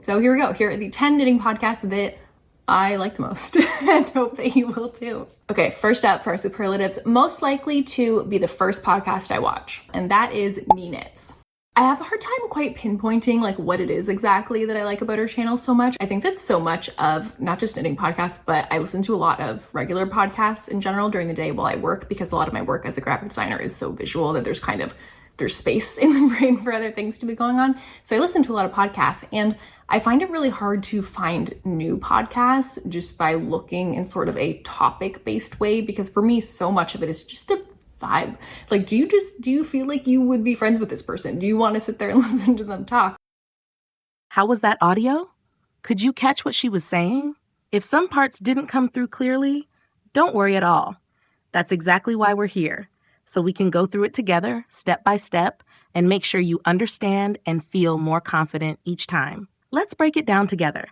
So here we go. Here are the 10 knitting podcasts that I like the most and hope that you will too. Okay, first up for our superlatives, most likely to be the first podcast I watch, and that is Me Knits. I have a hard time quite pinpointing like what it is exactly that I like about her channel so much. I think that's so much of not just knitting podcasts, but I listen to a lot of regular podcasts in general during the day while I work, because a lot of my work as a graphic designer is so visual that there's space in the brain for other things to be going on. So I listen to a lot of podcasts, and I find it really hard to find new podcasts just by looking in sort of a topic-based way, because for me, so much of it is just a vibe. Like, do you feel like you would be friends with this person? Do you want to sit there and listen to them talk? How was that audio? Could you catch what she was saying? If some parts didn't come through clearly, don't worry at all. That's exactly why we're here, so we can go through it together, step by step, and make sure you understand and feel more confident each time. Let's break it down together.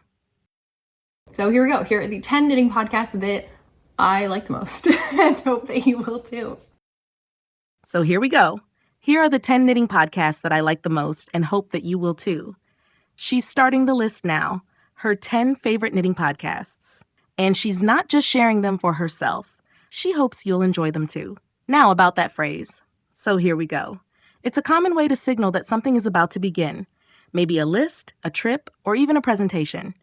So here we go. Here are the 10 knitting podcasts that I like the most and hope that you will too. So here we go. Here are the 10 knitting podcasts that I like the most and hope that you will too. She's starting the list now, her 10 favorite knitting podcasts. And she's not just sharing them for herself. She hopes you'll enjoy them too. Now about that phrase. So here we go. It's a common way to signal that something is about to begin. Maybe a list, a trip, or even a presentation.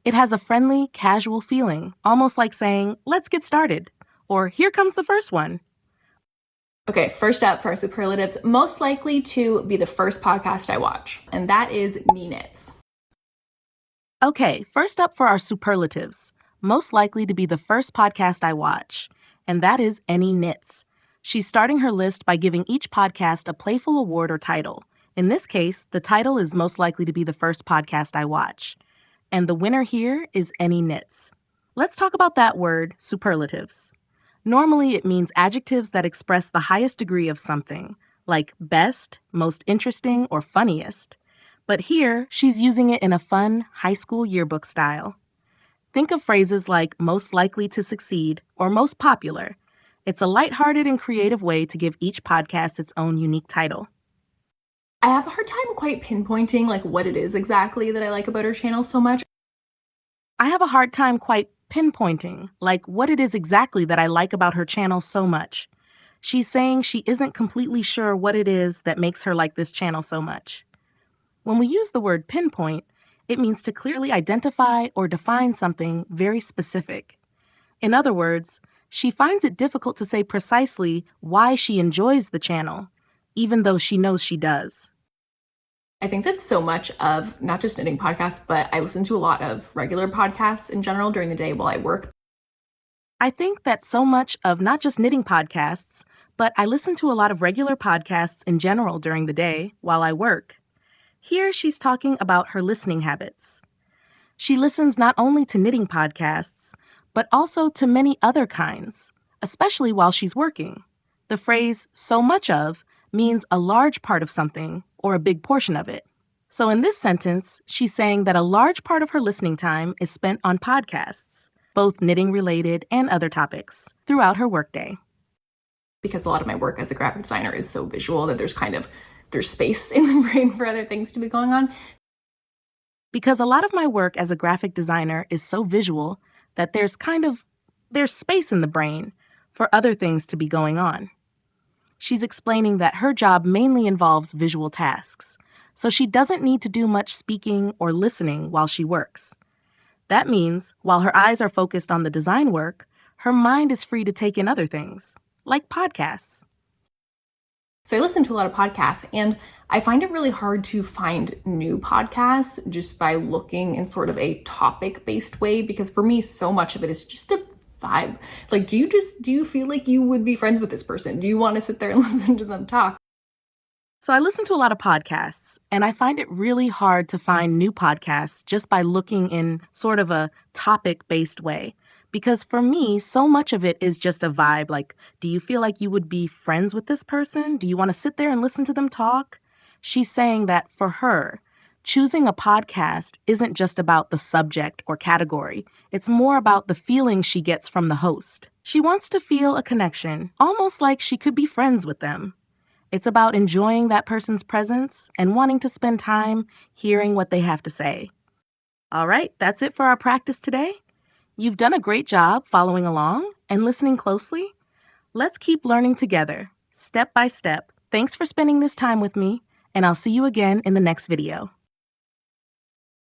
It has a friendly, casual feeling, almost like saying, let's get started, or here comes the first one. Okay, first up for our superlatives, most likely to be the first podcast I watch, and that is Me Knits. Okay, first up for our superlatives, most likely to be the first podcast I watch, and that is Any Knits. She's starting her list by giving each podcast a playful award or title. In this case, the title is most likely to be the first podcast I watch. And the winner here is Any Knits. Let's talk about that word, superlatives. Normally, it means adjectives that express the highest degree of something, like best, most interesting, or funniest. But here, she's using it in a fun, high school yearbook style. Think of phrases like most likely to succeed or most popular. It's a lighthearted and creative way to give each podcast its own unique title. I have a hard time quite pinpointing like what it is exactly that I like about her channel so much. I have a hard time quite pinpointing like what it is exactly that I like about her channel so much. She's saying she isn't completely sure what it is that makes her like this channel so much. When we use the word pinpoint, it means to clearly identify or define something very specific. In other words, she finds it difficult to say precisely why she enjoys the channel, even though she knows she does. I think that's so much of not just knitting podcasts, but I listen to a lot of regular podcasts in general during the day while I work. I think that so much of not just knitting podcasts, but I listen to a lot of regular podcasts in general during the day while I work. Here she's talking about her listening habits. She listens not only to knitting podcasts, but also to many other kinds, especially while she's working. The phrase so much of means a large part of something or a big portion of it. So in this sentence, she's saying that a large part of her listening time is spent on podcasts, both knitting related and other topics, throughout her workday. Because a lot of my work as a graphic designer is so visual that there's space in the brain for other things to be going on. Because a lot of my work as a graphic designer is so visual that there's space in the brain for other things to be going on. She's explaining that her job mainly involves visual tasks, so she doesn't need to do much speaking or listening while she works. That means while her eyes are focused on the design work, her mind is free to take in other things, like podcasts. So I listen to a lot of podcasts, and I find it really hard to find new podcasts just by looking in sort of a topic-based way, because for me, so much of it is just a vibe. Like, do you feel like you would be friends with this person? Do you want to sit there and listen to them talk? So I listen to a lot of podcasts, and I find it really hard to find new podcasts just by looking in sort of a topic-based way. Because for me, so much of it is just a vibe. Like, do you feel like you would be friends with this person? Do you want to sit there and listen to them talk? She's saying that for her, choosing a podcast isn't just about the subject or category. It's more about the feeling she gets from the host. She wants to feel a connection, almost like she could be friends with them. It's about enjoying that person's presence and wanting to spend time hearing what they have to say. All right, that's it for our practice today. You've done a great job following along and listening closely. Let's keep learning together, step by step. Thanks for spending this time with me, and I'll see you again in the next video.